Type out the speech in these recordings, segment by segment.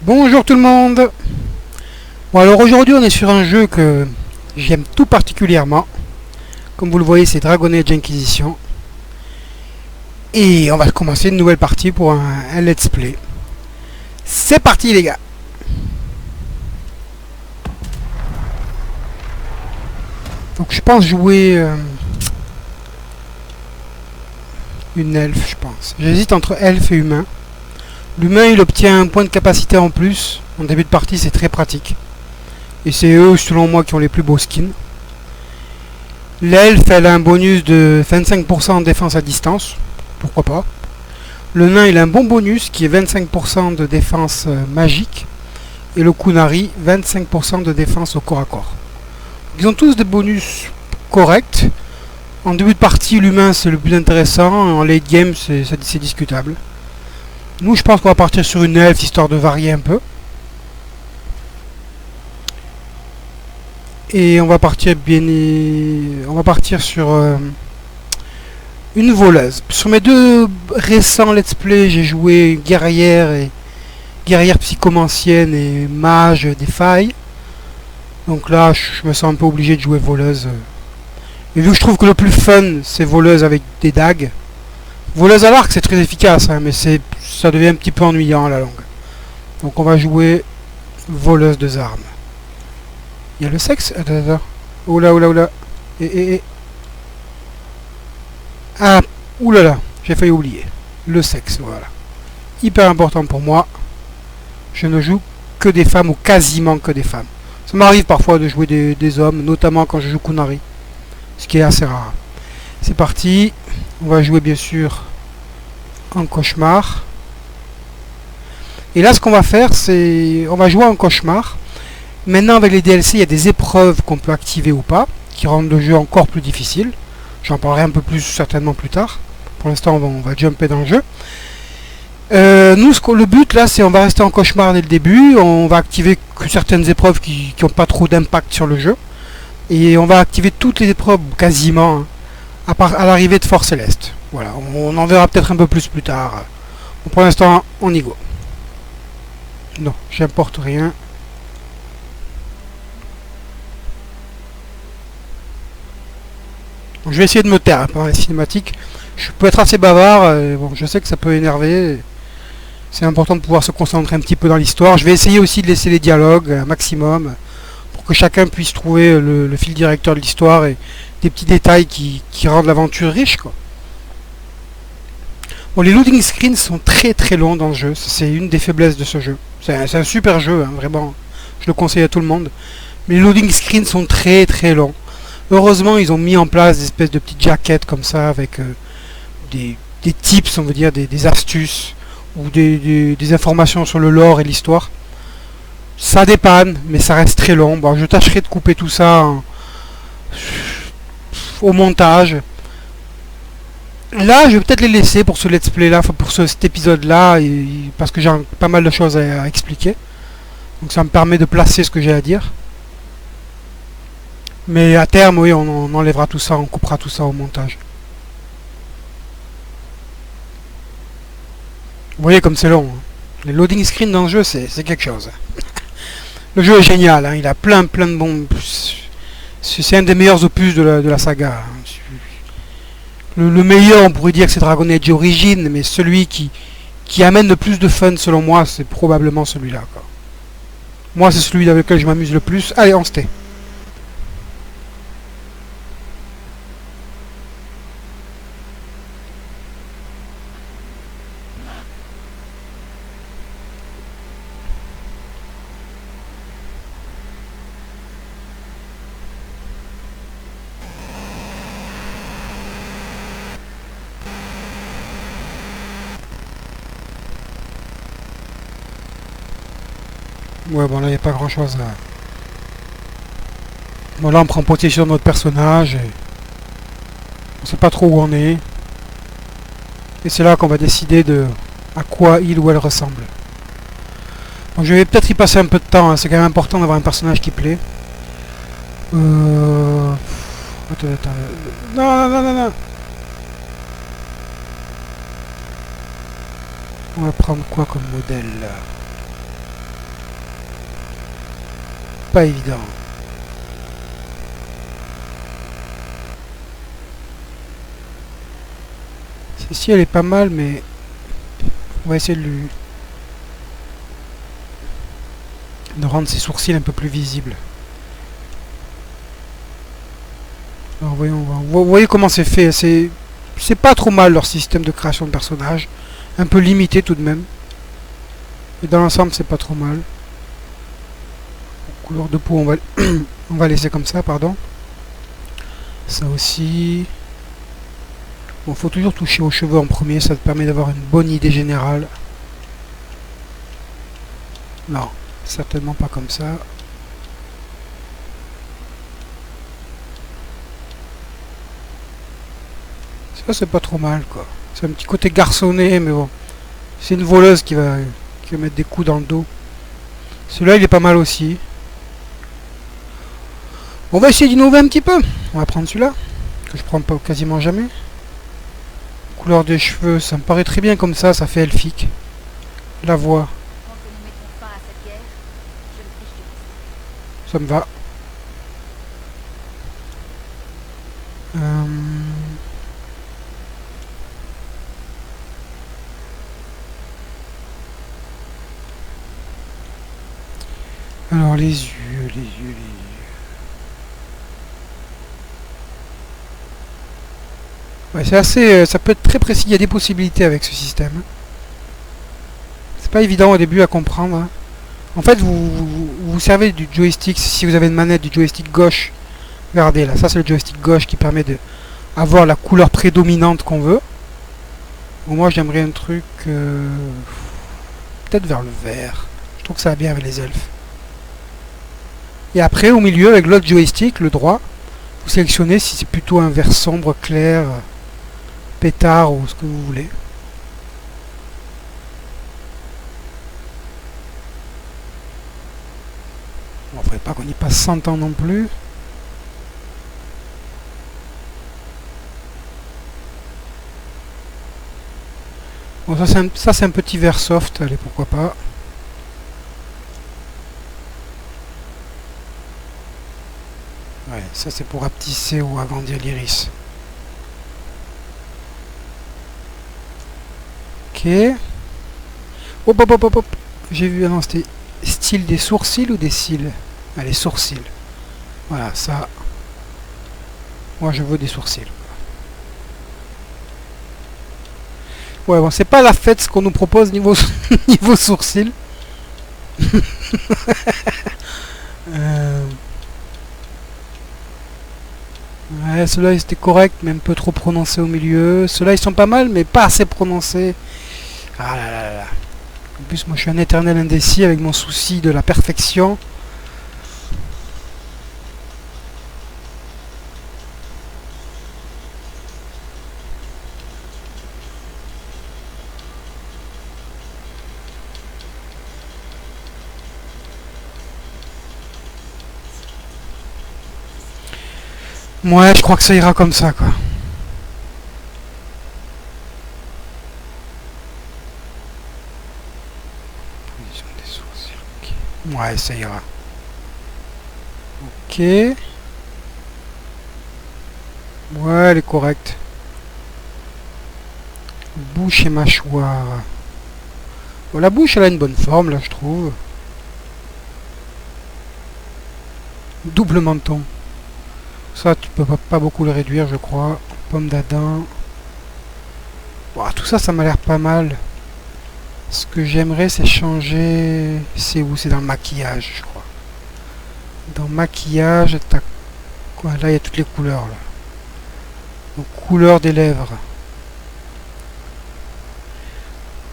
Bonjour tout le monde. Bon alors aujourd'hui on est sur un jeu que j'aime tout particulièrement. Comme vous le voyez c'est Dragon Age Inquisition. Et on va commencer une nouvelle partie pour un let's play. C'est parti les gars. Donc je pense jouer une elfe je pense. J'hésite entre elfe et humain. L'humain il obtient un point de capacité en plus. En début de partie c'est très pratique. Et c'est eux selon moi qui ont les plus beaux skins. L'elfe elle a un bonus de 25% en défense à distance. Pourquoi pas. Le nain il a un bon bonus qui est 25% de défense magique. Et le kunari 25% de défense au corps à corps. Ils ont tous des bonus corrects. En début de partie l'humain c'est le plus intéressant. En late game c'est discutable. Nous je pense qu'on va partir sur une elfe histoire de varier un peu. Et on va partir sur une voleuse. Sur mes deux récents let's play, j'ai joué guerrière psychomancienne et mage des failles. Donc là, je me sens un peu obligé de jouer voleuse. Et vu que je trouve que le plus fun, c'est voleuse avec des dagues. Voleuse à l'arc, c'est très efficace, hein, mais ça devient un petit peu ennuyant à la longue. Donc on va jouer voleuse de armes. Il y a le sexe. Attends. Oula. Ah, oulala, j'ai failli oublier. Le sexe, voilà. Hyper important pour moi. Je ne joue que des femmes ou quasiment que des femmes. Ça m'arrive parfois de jouer des hommes, notamment quand je joue Kunari. Ce qui est assez rare. C'est parti. On va jouer bien sûr en cauchemar. Et là, ce qu'on va faire, c'est... On va jouer en cauchemar. Maintenant, avec les DLC, il y a des épreuves qu'on peut activer ou pas, qui rendent le jeu encore plus difficile. J'en parlerai un peu plus certainement plus tard. Pour l'instant, on va jumper dans le jeu. Le but là, c'est on va rester en cauchemar dès le début. On va activer que certaines épreuves qui n'ont pas trop d'impact sur le jeu. Et on va activer toutes les épreuves, quasiment, hein, à l'arrivée de Fort Céleste. Voilà, on en verra peut-être un peu plus tard. Bon, pour l'instant, on y go. Non, j'importe rien. Donc, je vais essayer de me taire pendant les cinématiques. Je peux être assez bavard. Bon, je sais que ça peut énerver. C'est important de pouvoir se concentrer un petit peu dans l'histoire. Je vais essayer aussi de laisser les dialogues un maximum pour que chacun puisse trouver le fil directeur de l'histoire et des petits détails qui rendent l'aventure riche, quoi. Bon, les loading screens sont très longs dans le jeu. C'est une des faiblesses de ce jeu. C'est un super jeu, hein, vraiment. Je le conseille à tout le monde. Mais les loading screens sont très longs. Heureusement, ils ont mis en place des espèces de petites jaquettes comme ça avec des tips, on veut dire, des astuces ou des informations sur le lore et l'histoire. Ça dépanne, mais ça reste très long. Bon, je tâcherai de couper tout ça au montage. Là, je vais peut-être les laisser pour ce let's play là, pour cet épisode là, parce que j'ai pas mal de choses à expliquer. Donc ça me permet de placer ce que j'ai à dire. Mais à terme, oui, on enlèvera tout ça, on coupera tout ça au montage. Vous voyez comme c'est long. Hein. Les loading screens dans le jeu, c'est quelque chose. Le jeu est génial, hein, il a plein de bons... C'est un des meilleurs opus de la saga. Hein. Le meilleur, on pourrait dire que c'est Dragon Age Origins, mais celui qui amène le plus de fun, selon moi, c'est probablement celui-là. Moi, c'est celui avec lequel je m'amuse le plus. Allez, on se tait. Ouais, bon, là, il n'y a pas grand-chose à... Bon, là, on prend possession de notre personnage et... On sait pas trop où on est. Et c'est là qu'on va décider de à quoi il ou elle ressemble. Donc, je vais peut-être y passer un peu de temps, hein. C'est quand même important d'avoir un personnage qui plaît. Attends. Non. On va prendre quoi comme modèle là? pas évident. Celle-ci elle est pas mal, mais on va essayer de rendre ses sourcils un peu plus visibles. Alors voyons, vous voyez comment c'est fait. C'est pas trop mal leur système de création de personnages. Un peu limité tout de même. Et dans l'ensemble c'est pas trop mal. Couleur de peau on va laisser comme ça, pardon. Ça aussi. Bon, faut toujours toucher aux cheveux en premier, ça te permet d'avoir une bonne idée générale. Non, certainement pas comme ça. Ça c'est pas trop mal quoi. C'est un petit côté garçonné, mais bon. C'est une voleuse qui va mettre des coups dans le dos. Celui-là il est pas mal aussi. On va essayer d'innover un petit peu. On va prendre celui-là, que je prends pas quasiment jamais. Couleur des cheveux, ça me paraît très bien comme ça fait elfique. La voix. Ça me va. Alors les yeux. Ouais, c'est assez, ça peut être très précis, il y a des possibilités avec ce système. C'est pas évident au début à comprendre. Hein. En fait, vous servez du joystick, si vous avez une manette du joystick gauche. Regardez là, ça c'est le joystick gauche qui permet de avoir la couleur prédominante qu'on veut. Bon, moi j'aimerais un truc peut-être vers le vert. Je trouve que ça va bien avec les elfes. Et après au milieu avec l'autre joystick, le droit, vous sélectionnez si c'est plutôt un vert sombre, clair, pétard ou ce que vous voulez. Bon, faudrait pas qu'on y passe 100 ans non plus. Bon, ça c'est un petit vert soft, allez pourquoi pas. Ouais, ça c'est pour rapetisser ou agrandir l'iris. Ok. Hop hop hop hop hop. J'ai vu, ah non, c'était style des sourcils ou des cils? Ah, les sourcils. Voilà, ça. Moi je veux des sourcils. Ouais, bon, c'est pas la fête ce qu'on nous propose niveau, niveau sourcils. Ouais, ceux-là ils étaient corrects, mais un peu trop prononcés au milieu. Ceux-là ils sont pas mal, mais pas assez prononcés. Ah là là là. En plus, moi je suis un éternel indécis avec mon souci de la perfection. Ouais, je crois que ça ira comme ça, quoi. Ouais, ça ira. Ok. Ouais, elle est correcte. Bouche et mâchoire. Bon, la bouche, elle a une bonne forme, là, je trouve. Double menton. Ça, tu peux pas beaucoup le réduire, je crois. Pomme d'Adam. Bon, tout ça, ça m'a l'air pas mal. Ce que j'aimerais, c'est changer... C'est où? C'est dans le maquillage, je crois. Dans maquillage, t'as quoi? Là, il y a toutes les couleurs, là. Donc, couleur des lèvres.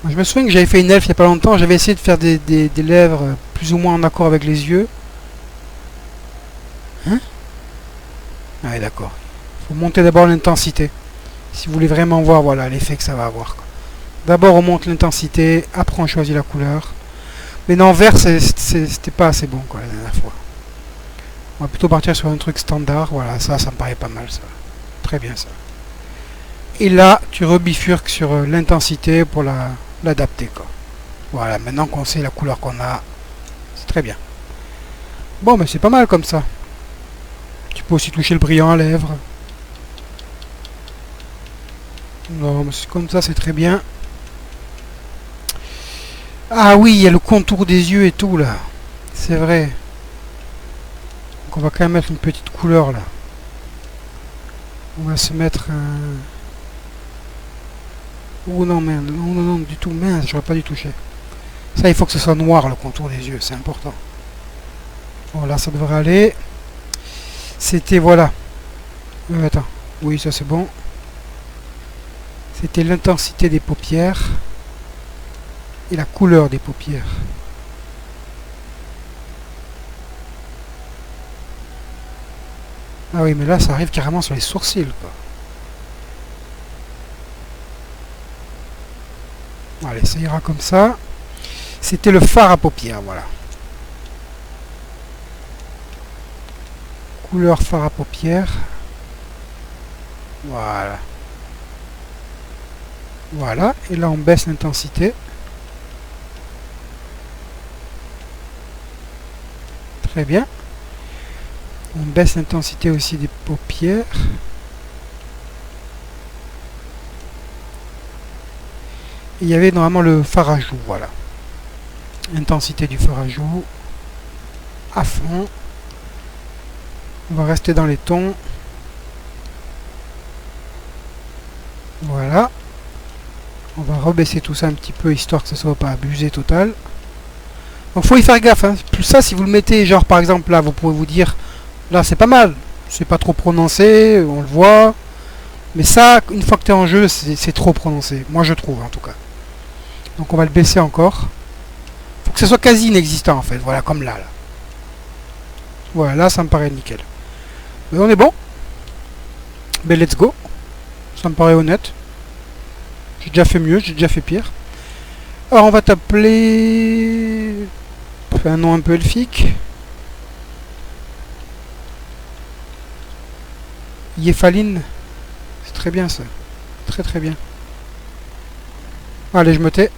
Moi, je me souviens que j'avais fait une elfe il n'y a pas longtemps. J'avais essayé de faire des lèvres plus ou moins en accord avec les yeux. Hein? Ah ouais, d'accord. Il faut monter d'abord l'intensité. Si vous voulez vraiment voir, voilà, l'effet que ça va avoir. D'abord, on monte l'intensité. Après, on choisit la couleur. Mais non, vert, c'était pas assez bon, quoi, la dernière fois. On va plutôt partir sur un truc standard. Voilà, ça me paraît pas mal, ça. Très bien, ça. Et là, tu rebifurques sur l'intensité pour l'adapter, quoi. Voilà, maintenant qu'on sait la couleur qu'on a, c'est très bien. Bon, mais c'est pas mal comme ça. Tu peux aussi toucher le brillant à lèvres. Non, mais c'est comme ça, c'est très bien. Ah oui, il y a le contour des yeux et tout, là. C'est vrai. Donc on va quand même mettre une petite couleur, là. On va se mettre un... Oh non, merde. Non, non, non, du tout. Mince, j'aurais pas dû toucher. Ça, il faut que ce soit noir, le contour des yeux. C'est important. Voilà, ça devrait aller. C'était, voilà. Attends. Oui, ça c'est bon. C'était l'intensité des paupières. Et la couleur des paupières. Ah oui, mais là, ça arrive carrément sur les sourcils, quoi. Allez, ça ira comme ça. C'était le fard à paupières, voilà. Couleur fard à paupières. Voilà. Voilà. Et là, on baisse l'intensité. Très bien. On baisse l'intensité aussi des paupières. Et il y avait normalement le fard à joues, voilà. Intensité du fard à joues. À fond. On va rester dans les tons. Voilà. On va rebaisser tout ça un petit peu, histoire que ce soit pas abusé total. Donc faut y faire gaffe, hein. Tout ça, si vous le mettez, genre par exemple là, vous pouvez vous dire, là c'est pas mal, c'est pas trop prononcé, on le voit. Mais ça, une fois que tu es en jeu, c'est trop prononcé. Moi je trouve en tout cas. Donc on va le baisser encore. Faut que ce soit quasi inexistant en fait, voilà, comme là. Voilà, là ça me paraît nickel. Mais on est bon. Ben let's go. Ça me paraît honnête. J'ai déjà fait mieux, j'ai déjà fait pire. Alors on va t'appeler... un nom un peu elfique. Yéphaline. C'est très bien ça. Très très bien. Allez, je me tais.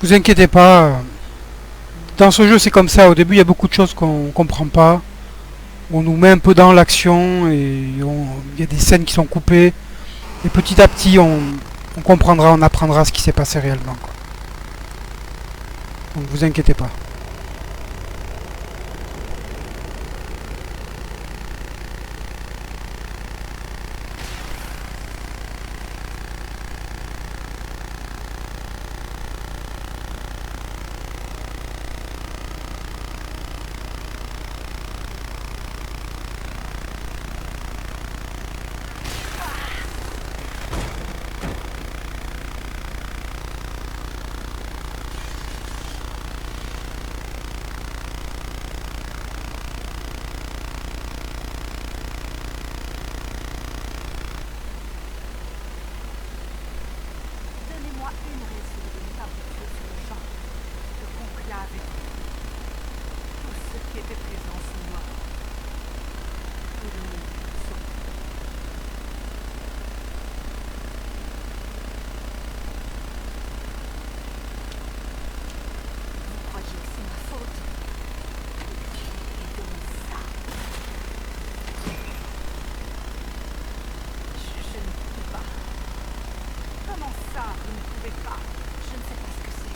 Vous inquiétez pas. Dans ce jeu, c'est comme ça. Au début, il y a beaucoup de choses qu'on comprend pas. On nous met un peu dans l'action et il y a des scènes qui sont coupées. Et petit à petit, on comprendra, on apprendra ce qui s'est passé réellement, quoi. Donc vous inquiétez pas. Donnez-moi une raison de ne pas vous tuer sur le champ, de conclure avec tout ce qui était présent sous moi. Tout le monde sauf vous croyez que c'est ma faute? Et donc ça. Je ne peux pas. Comment ça, vous ne pouvez pas? Je ne sais pas ce que c'est.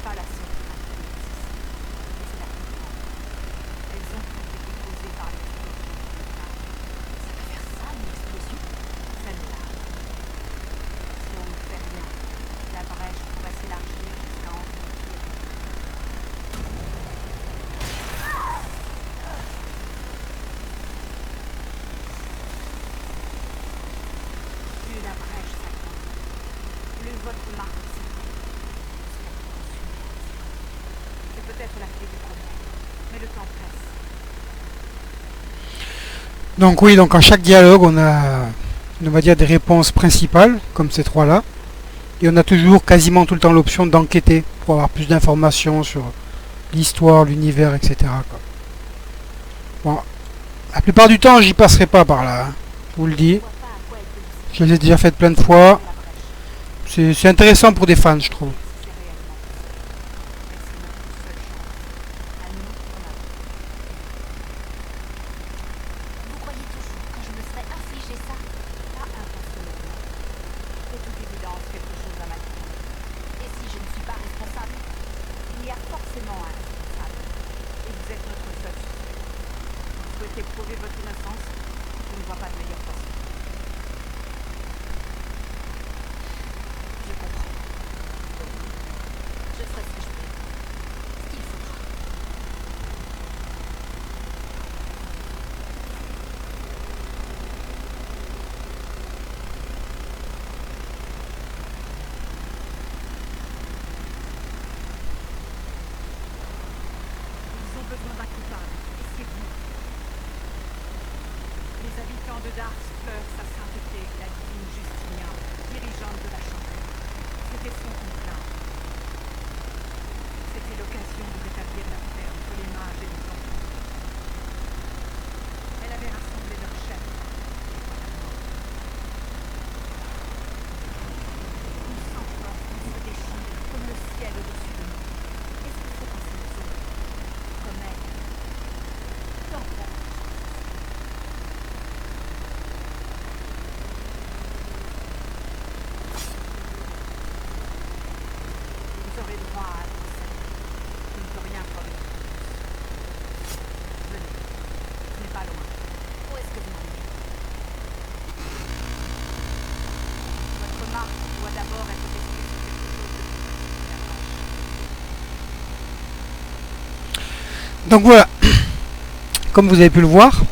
pas la seule femme qui existe. Et c'est la plus grande. Elles ont toutes été causées par l'explosion de l'État. Ça peut faire ça, une explosion? Celle-là. Si on ne fait rien, la brèche pourrait s'élargir jusqu'à environ plus la brèche s'agrandit, plus votre marque s'étend. Cela peut consumer la maison. C'est peut-être la clé du problème, mais le temps presse. Donc oui, donc en chaque dialogue, on a, on va dire, des réponses principales, comme ces trois-là. Et on a toujours, quasiment tout le temps, l'option d'enquêter pour avoir plus d'informations sur l'histoire, l'univers, etc. quoi. Bon, la plupart du temps, j'y passerai pas par là, hein, je vous le dis. Je vois pas à quoi elle peut nous Je les ai déjà faites plein de servir fois. la brèche. C'est intéressant pour des fans, je trouve. Si c'est réellement possible. Mais c'est notre seule chance. À nous, on a Vous croyez toujours que je me serais infligé ça? pas intentionnellement. De toute évidence, quelque chose a mal tourné. Et si je ne suis pas responsable? Il y a forcément un responsable. Et vous êtes notre seul suspect. Vous souhaitez prouver votre innocence? Je ne vois pas de meilleure façon. Je comprends. Je ferai ce que je peux. Ce qu'il faudra. Ils ont besoin d'un coupable, et c'est vous. Les habitants de Dars pleurent sa sainteté, la divine Justinia, dirigeante de la Chambre. C'était son complaint. C'était l'occasion de rétablir la paix entre les mages et les enfants. Elle avait rassemblé leurs chefs. Et voilà la mort. Une sans-force qui se déchire comme le ciel au-dessus de nous. Qu'est-ce qu'il faut penser aux autres? Comme elle. Tant pis. Vous aurez droit à un procès. Je ne peux rien promettre de plus. Venez. Ce n'est pas loin. Où est-ce que vous m'emmenez? Votre marque doit d'abord être testée sur quelque chose de plus petit que la brèche. Donc voilà, comme vous avez pu le voir,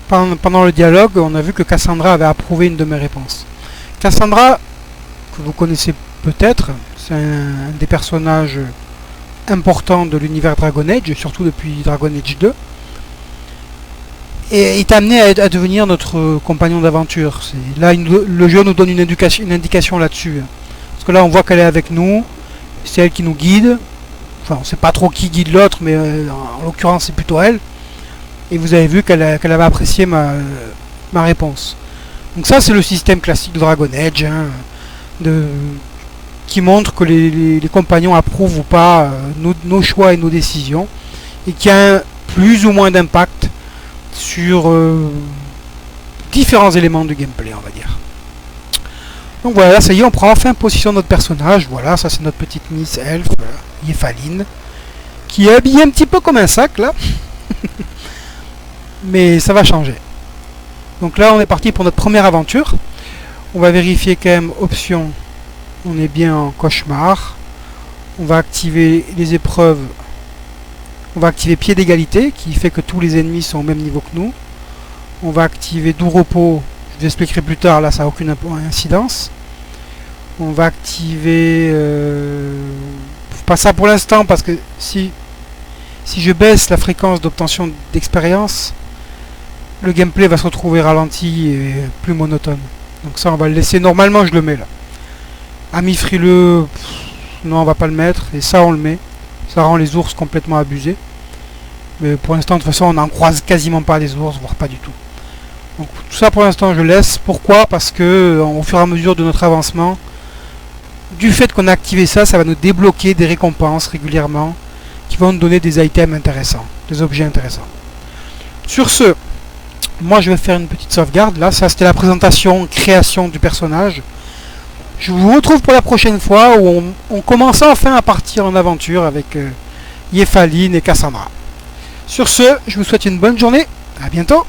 pendant le dialogue, on a vu que Cassandra avait approuvé une de mes réponses. Cassandra, que vous connaissez peut-être, c'est un des personnages importants de l'univers Dragon Age, surtout depuis Dragon Age 2. Et est amené à devenir notre compagnon d'aventure. Là, le jeu nous donne une indication là-dessus. Parce que là, on voit qu'elle est avec nous, c'est elle qui nous guide. Enfin, on ne sait pas trop qui guide l'autre, mais en l'occurrence, c'est plutôt elle. Et vous avez vu qu'elle avait apprécié ma réponse. Donc ça, c'est le système classique de Dragon Age, hein, qui montre que les compagnons approuvent ou pas nos choix et nos décisions, et qui a plus ou moins d'impact sur différents éléments du gameplay, on va dire. Donc voilà, ça y est, on prend enfin possession de notre personnage. Voilà, ça c'est notre petite Miss Elf, Yephaline, qui est habillée un petit peu comme un sac là. Mais ça va changer. Donc là, on est parti pour notre première aventure. On va vérifier quand même options. On est bien en cauchemar. On va activer les épreuves. On va activer pied d'égalité, qui fait que tous les ennemis sont au même niveau que nous. On va activer doux repos. Je vous expliquerai plus tard, là ça n'a aucune incidence. On va activer... pas ça pour l'instant, parce que si je baisse la fréquence d'obtention d'expérience, le gameplay va se retrouver ralenti et plus monotone. Donc ça on va le laisser, normalement je le mets là. Ami frileux, non on va pas le mettre, et ça on le met. Ça rend les ours complètement abusés. Mais pour l'instant de toute façon on n'en croise quasiment pas des ours, voire pas du tout. Donc tout ça pour l'instant je laisse. Pourquoi? Parce que au fur et à mesure de notre avancement, du fait qu'on a activé ça, ça va nous débloquer des récompenses régulièrement qui vont nous donner des items intéressants, des objets intéressants. Sur ce, moi je vais faire une petite sauvegarde. Là, ça c'était la présentation, création du personnage. Je vous retrouve pour la prochaine fois où on commence enfin à partir en aventure avec Yéphaline et Cassandra. Sur ce, je vous souhaite une bonne journée. À bientôt.